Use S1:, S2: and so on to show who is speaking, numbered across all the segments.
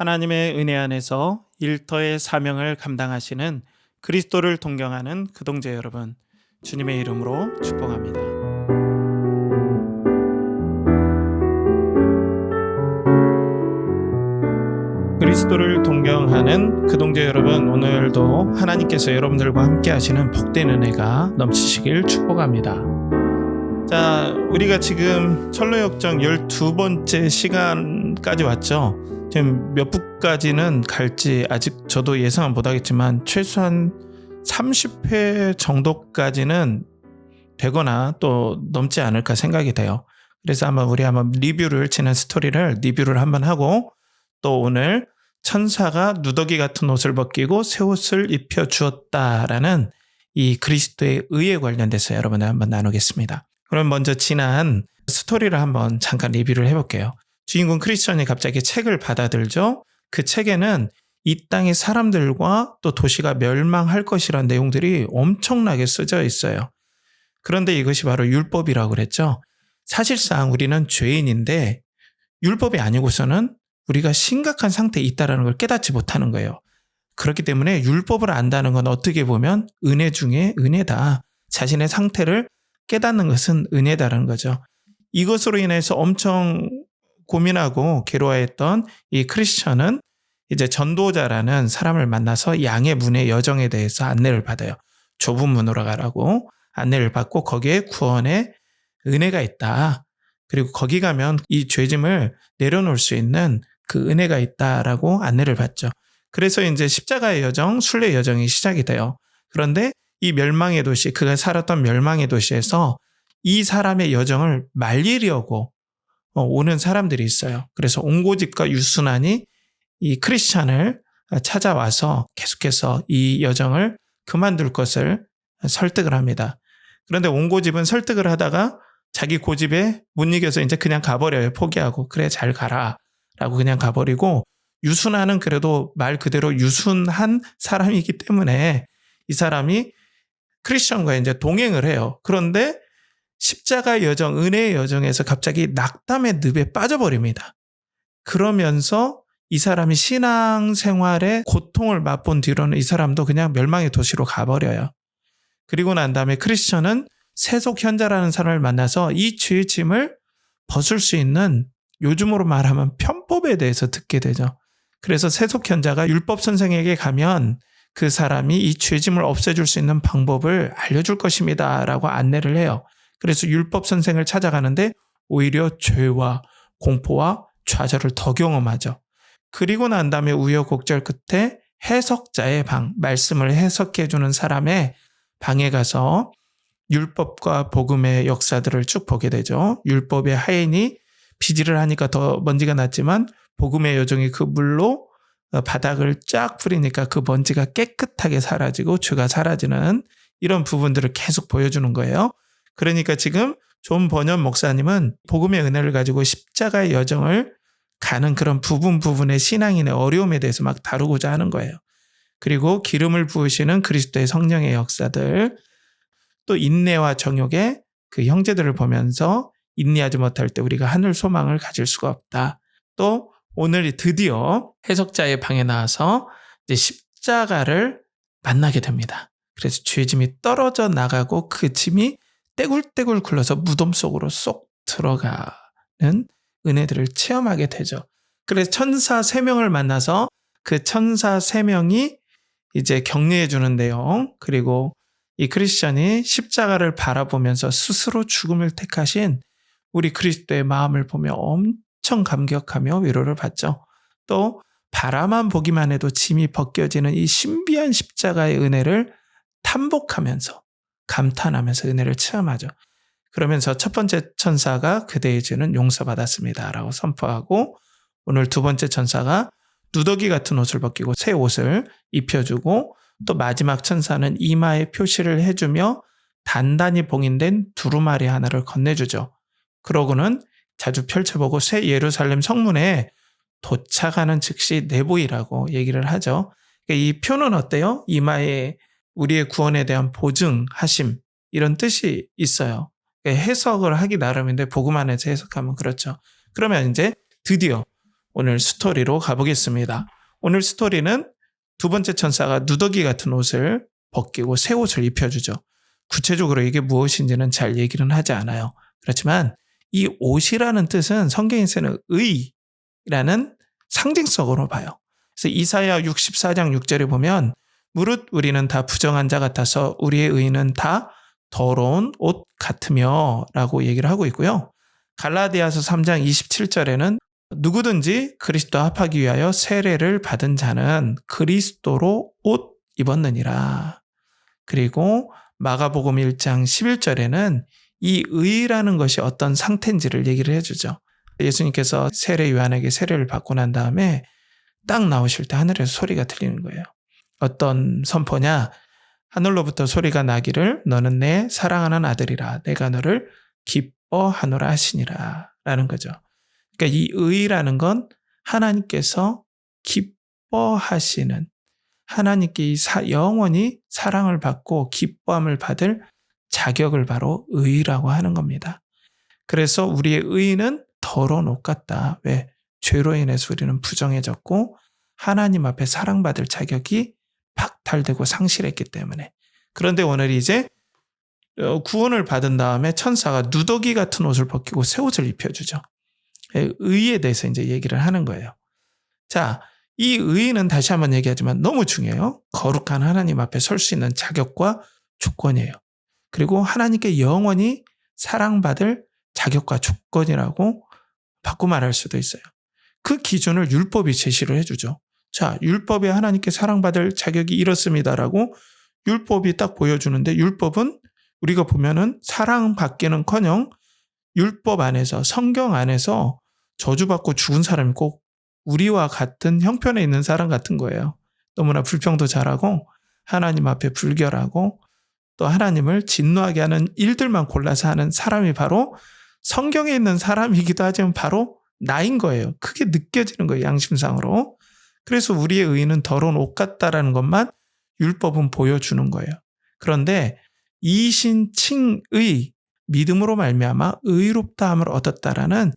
S1: 하나님의 은혜 안에서 일터의 사명을 감당하시는 그리스도를 동경하는 그동제 여러분, 주님의 이름으로 축복합니다. 그리스도를 동경하는 그동제 여러분, 오늘도 하나님께서 여러분들과 함께 하시는 복된 은혜가 넘치시길 축복합니다. 자, 우리가 지금 철로역정 12번째 시간까지 왔죠. 지금 몇 부까지는 갈지 아직 저도 예상은 못하겠지만 최소한 30회 정도까지는 되거나 또 넘지 않을까 생각이 돼요. 그래서 우리 한번 지난 스토리를 리뷰를 한번 하고, 또 오늘 천사가 누더기 같은 옷을 벗기고 새 옷을 입혀 주었다라는 이 그리스도의 의에 관련돼서 여러분들 한번 나누겠습니다. 그럼 먼저 지난 스토리를 한번 잠깐 리뷰를 해볼게요. 주인공 크리스천이 갑자기 책을 받아들죠. 그 책에는 이 땅의 사람들과 또 도시가 멸망할 것이라는 내용들이 엄청나게 쓰여 있어요. 그런데 이것이 바로 율법이라고 그랬죠. 사실상 우리는 죄인인데 율법이 아니고서는 우리가 심각한 상태에 있다는 걸 깨닫지 못하는 거예요. 그렇기 때문에 율법을 안다는 건 어떻게 보면 은혜 중에 은혜다. 자신의 상태를 깨닫는 것은 은혜다라는 거죠. 이것으로 인해서 엄청 고민하고 괴로워했던 이 크리스천은 이제 전도자라는 사람을 만나서 양의 문의 여정에 대해서 안내를 받아요. 좁은 문으로 가라고 안내를 받고 거기에 구원의 은혜가 있다. 그리고 거기 가면 이 죄짐을 내려놓을 수 있는 그 은혜가 있다라고 안내를 받죠. 그래서 이제 십자가의 여정, 순례 여정이 시작이 돼요. 그런데 이 멸망의 도시, 그가 살았던 멸망의 도시에서 이 사람의 여정을 말리려고 오는 사람들이 있어요. 그래서 옹고집과 유순환이 이 크리스찬을 찾아와서 계속해서 이 여정을 그만둘 것을 설득을 합니다. 그런데 옹고집은 설득을 하다가 자기 고집에 못 이겨서 이제 그냥 가버려요. 포기하고. 그래, 잘 가라 라고 그냥 가버리고, 유순환은 그래도 말 그대로 유순한 사람이기 때문에 이 사람이 크리스천과 이제 동행을 해요. 그런데 십자가의 여정, 은혜의 여정에서 갑자기 낙담의 늪에 빠져버립니다. 그러면서 이 사람이 신앙생활의 고통을 맛본 뒤로는 이 사람도 그냥 멸망의 도시로 가버려요. 그리고 난 다음에 크리스천은 세속현자라는 사람을 만나서 이 죄의 짐을 벗을 수 있는, 요즘으로 말하면 편법에 대해서 듣게 되죠. 그래서 세속현자가 율법 선생에게 가면 그 사람이 이 죄짐을 없애줄 수 있는 방법을 알려줄 것입니다 라고 안내를 해요. 그래서 율법 선생을 찾아가는데 오히려 죄와 공포와 좌절을 더 경험하죠. 그리고 난 다음에 우여곡절 끝에 해석자의 방, 말씀을 해석해주는 사람의 방에 가서 율법과 복음의 역사들을 쭉 보게 되죠. 율법의 하인이 비질을 하니까 더 먼지가 났지만 복음의 여정이 그 물로 바닥을 쫙 뿌리니까 그 먼지가 깨끗하게 사라지고 죄가 사라지는 이런 부분들을 계속 보여주는 거예요. 그러니까 지금 존 버년 목사님은 복음의 은혜를 가지고 십자가의 여정을 가는 그런 부분의 신앙인의 어려움에 대해서 막 다루고자 하는 거예요. 그리고 기름을 부으시는 그리스도의 성령의 역사들, 또 인내와 정욕의 그 형제들을 보면서 인내하지 못할 때 우리가 하늘 소망을 가질 수가 없다. 또 오늘 드디어 해석자의 방에 나와서 이제 십자가를 만나게 됩니다. 그래서 죄짐이 떨어져 나가고 그 짐이 떼굴떼굴 굴러서 무덤 속으로 쏙 들어가는 은혜들을 체험하게 되죠. 그래서 천사 3명을 만나서 그 천사 3명이 이제 격려해 주는 내용, 그리고 이 크리스천이 십자가를 바라보면서 스스로 죽음을 택하신 우리 그리스도의 마음을 보며 엄청 감격하며 위로를 받죠. 또 바라만 보기만 해도 짐이 벗겨지는 이 신비한 십자가의 은혜를 탐복하면서 감탄하면서 은혜를 체험하죠. 그러면서 첫 번째 천사가 그대의 죄는 용서받았습니다 라고 선포하고, 오늘 두 번째 천사가 누더기 같은 옷을 벗기고 새 옷을 입혀주고, 또 마지막 천사는 이마에 표시를 해주며 단단히 봉인된 두루마리 하나를 건네주죠. 그러고는 자주 펼쳐보고 새 예루살렘 성문에 도착하는 즉시 내보이라고 얘기를 하죠. 이 표는 어때요? 이마에 우리의 구원에 대한 보증하심, 이런 뜻이 있어요. 해석을 하기 나름인데 복음 안에서 해석하면 그렇죠. 그러면 이제 드디어 오늘 스토리로 가보겠습니다. 오늘 스토리는 두 번째 천사가 누더기 같은 옷을 벗기고 새 옷을 입혀주죠. 구체적으로 이게 무엇인지는 잘 얘기는 하지 않아요. 그렇지만 이 옷이라는 뜻은 성경에서는 의라는 상징성으로 봐요. 그래서 이사야 64장 6절에 보면 무릇 우리는 다 부정한 자 같아서 우리의 의는 다 더러운 옷 같으며 라고 얘기를 하고 있고요. 갈라디아서 3장 27절에는 누구든지 그리스도와 합하기 위하여 세례를 받은 자는 그리스도로 옷 입었느니라. 그리고 마가복음 1장 11절에는 이 의라는 것이 어떤 상태인지를 얘기를 해주죠. 예수님께서 세례 요한에게 세례를 받고 난 다음에 딱 나오실 때 하늘에서 소리가 들리는 거예요. 어떤 선포냐? 하늘로부터 소리가 나기를 너는 내 사랑하는 아들이라 내가 너를 기뻐하노라 하시니라 라는 거죠. 그러니까 이 의라는 건 하나님께서 기뻐하시는, 하나님께 영원히 사랑을 받고 기뻐함을 받을 자격을 바로 의라고 하는 겁니다. 그래서 우리의 의는 더러운 옷 같다. 왜? 죄로 인해서 우리는 부정해졌고 하나님 앞에 사랑받을 자격이 박탈되고 상실했기 때문에. 그런데 오늘 이제 구원을 받은 다음에 천사가 누더기 같은 옷을 벗기고 새 옷을 입혀주죠. 의에 대해서 이제 얘기를 하는 거예요. 자, 이 의는 다시 한번 얘기하지만 너무 중요해요. 거룩한 하나님 앞에 설 수 있는 자격과 조건이에요. 그리고 하나님께 영원히 사랑받을 자격과 조건이라고 바꿔 말할 수도 있어요. 그 기준을 율법이 제시를 해주죠. 자, 율법에 하나님께 사랑받을 자격이 이렇습니다라고 율법이 딱 보여주는데 율법은 우리가 보면은 사랑받기는커녕 율법 안에서, 성경 안에서 저주받고 죽은 사람이 꼭 우리와 같은 형편에 있는 사람 같은 거예요. 너무나 불평도 잘하고 하나님 앞에 불결하고 또 하나님을 진노하게 하는 일들만 골라서 하는 사람이 바로 성경에 있는 사람이기도 하지만 바로 나인 거예요. 크게 느껴지는 거예요. 양심상으로. 그래서 우리의 의는 더러운 옷 같다라는 것만 율법은 보여주는 거예요. 그런데 이신칭의, 믿음으로 말미암아 의롭다함을 얻었다라는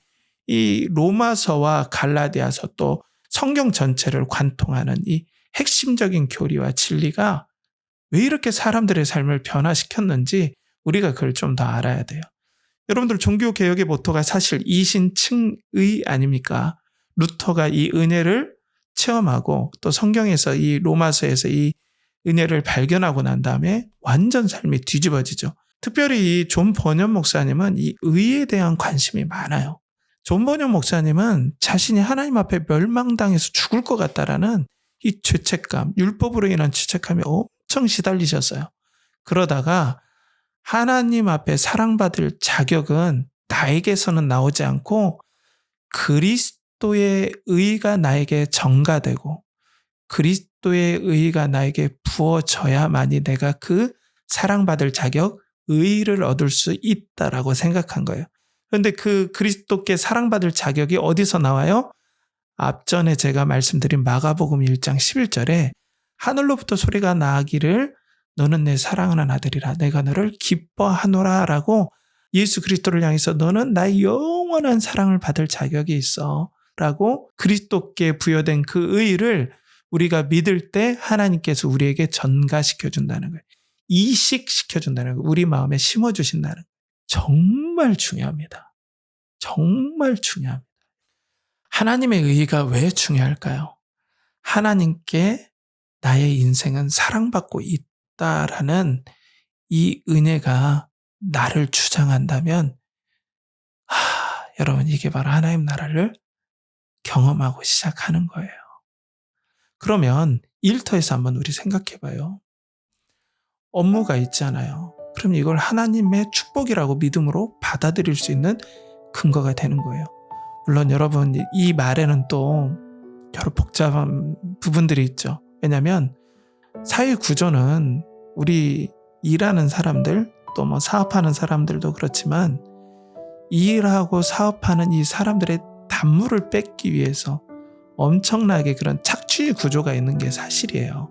S1: 이 로마서와 갈라디아서 또 성경 전체를 관통하는 이 핵심적인 교리와 진리가 왜 이렇게 사람들의 삶을 변화시켰는지 우리가 그걸 좀 더 알아야 돼요. 여러분들 종교개혁의 모토가 사실 이신칭의 아닙니까? 루터가 이 은혜를 체험하고 또 성경에서 이 로마서에서 이 은혜를 발견하고 난 다음에 완전 삶이 뒤집어지죠. 특별히 이 존 버년 목사님은 이 의에 대한 관심이 많아요. 존 버년 목사님은 자신이 하나님 앞에 멸망당해서 죽을 것 같다라는 이 죄책감, 율법으로 인한 죄책감에 엄청 시달리셨어요. 그러다가 하나님 앞에 사랑받을 자격은 나에게서는 나오지 않고 그리스도의 의가 나에게 전가되고 그리스도의 의가 나에게 부어져야만이 내가 그 사랑받을 자격, 의를 얻을 수 있다라고 생각한 거예요. 그런데 그 그리스도께 사랑받을 자격이 어디서 나와요? 앞전에 제가 말씀드린 마가복음 1장 11절에 하늘로부터 소리가 나기를 너는 내 사랑하는 아들이라 내가 너를 기뻐하노라 라고 예수 그리스도를 향해서 너는 나의 영원한 사랑을 받을 자격이 있어 라고 그리스도께 부여된 그 의를 우리가 믿을 때 하나님께서 우리에게 전가시켜준다는 거예요. 이식시켜준다는 거예요. 우리 마음에 심어주신다는 거예요. 정말 중요합니다. 정말 중요합니다. 하나님의 의가 왜 중요할까요? 하나님께 나의 인생은 사랑받고 있다라는 이 은혜가 나를 주장한다면 여러분 이게 바로 하나님 나라를 경험하고 시작하는 거예요. 그러면 일터에서 한번 우리 생각해봐요. 업무가 있잖아요. 그럼 이걸 하나님의 축복이라고 믿음으로 받아들일 수 있는 근거가 되는 거예요. 물론 여러분 이 말에는 또 여러 복잡한 부분들이 있죠. 왜냐하면 사회 구조는 우리 일하는 사람들 또 뭐 사업하는 사람들도 그렇지만 일하고 사업하는 이 사람들의 단물을 뺏기 위해서 엄청나게 그런 착취 구조가 있는 게 사실이에요.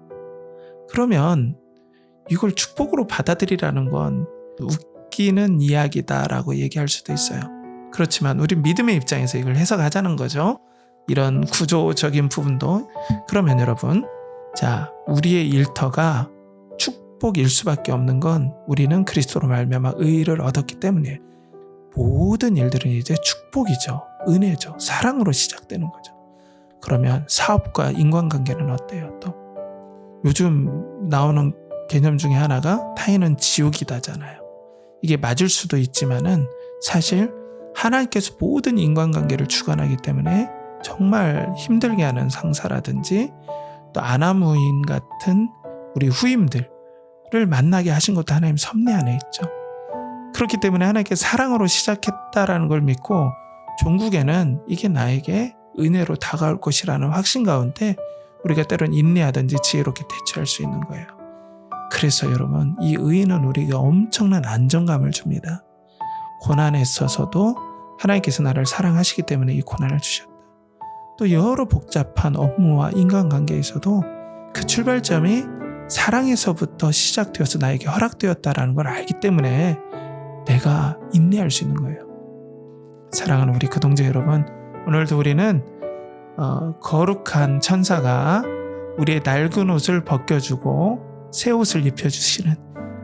S1: 그러면 이걸 축복으로 받아들이라는 건 웃기는 이야기다라고 얘기할 수도 있어요. 그렇지만 우리 믿음의 입장에서 이걸 해석하자는 거죠. 이런 구조적인 부분도. 그러면 여러분, 자, 우리의 일터가 축복일 수밖에 없는 건 우리는 그리스도로 말미암아 의를 얻었기 때문이에요. 모든 일들은 이제 축복이죠. 은혜죠. 사랑으로 시작되는 거죠. 그러면 사업과 인간관계는 어때요? 또 요즘 나오는 개념 중에 하나가 타인은 지옥이다잖아요. 이게 맞을 수도 있지만은 사실 하나님께서 모든 인간관계를 주관하기 때문에 정말 힘들게 하는 상사라든지 또 아나무인 같은 우리 후임들을 만나게 하신 것도 하나님 섭리 안에 있죠. 그렇기 때문에 하나님께 사랑으로 시작했다라는 걸 믿고 종국에는 이게 나에게 은혜로 다가올 것이라는 확신 가운데 우리가 때론 인내하든지 지혜롭게 대처할 수 있는 거예요. 그래서 여러분, 이 의는 우리에게 엄청난 안정감을 줍니다. 고난에 있어서도 하나님께서 나를 사랑하시기 때문에 이 고난을 주셨다. 또 여러 복잡한 업무와 인간관계에서도 그 출발점이 사랑에서부터 시작되어서 나에게 허락되었다라는 걸 알기 때문에 내가 인내할 수 있는 거예요. 사랑하는 우리 그동자 여러분, 오늘도 우리는 거룩한 천사가 우리의 낡은 옷을 벗겨주고 새 옷을 입혀주시는,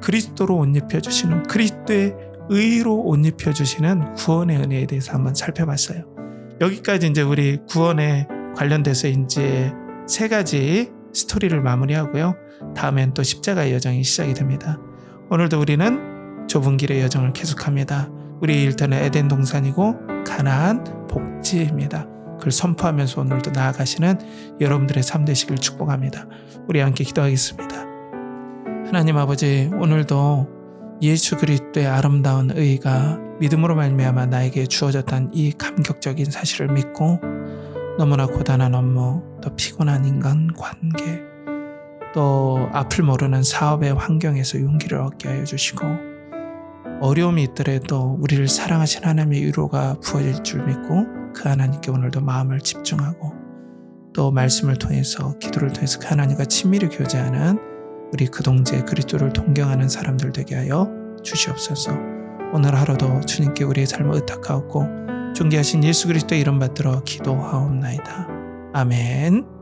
S1: 그리스도로 옷 입혀주시는, 그리스도의 의로 옷 입혀주시는 구원의 은혜에 대해서 한번 살펴봤어요. 여기까지 이제 우리 구원에 관련돼서 이제 3가지 스토리를 마무리하고요. 다음엔 또 십자가의 여정이 시작이 됩니다. 오늘도 우리는 좁은 길의 여정을 계속합니다. 우리 일터는 에덴 동산이고 가나안 복지입니다. 그걸 선포하면서 오늘도 나아가시는 여러분들의 삶 되시길 축복합니다. 우리 함께 기도하겠습니다. 하나님 아버지, 오늘도 예수 그리스도의 아름다운 의가 믿음으로 말미암아 나에게 주어졌다는 이 감격적인 사실을 믿고 너무나 고단한 업무, 또 피곤한 인간관계, 또 앞을 모르는 사업의 환경에서 용기를 얻게 하여 주시고 어려움이 있더라도 우리를 사랑하신 하나님의 위로가 부어질 줄 믿고 그 하나님께 오늘도 마음을 집중하고 또 말씀을 통해서, 기도를 통해서 그 하나님과 친밀히 교제하는 우리 그동재 그리스도를 동경하는 사람들 되게 하여 주시옵소서. 오늘 하루도 주님께 우리의 삶을 의탁하옵고 존귀하신 예수 그리스도의 이름 받들어 기도하옵나이다. 아멘.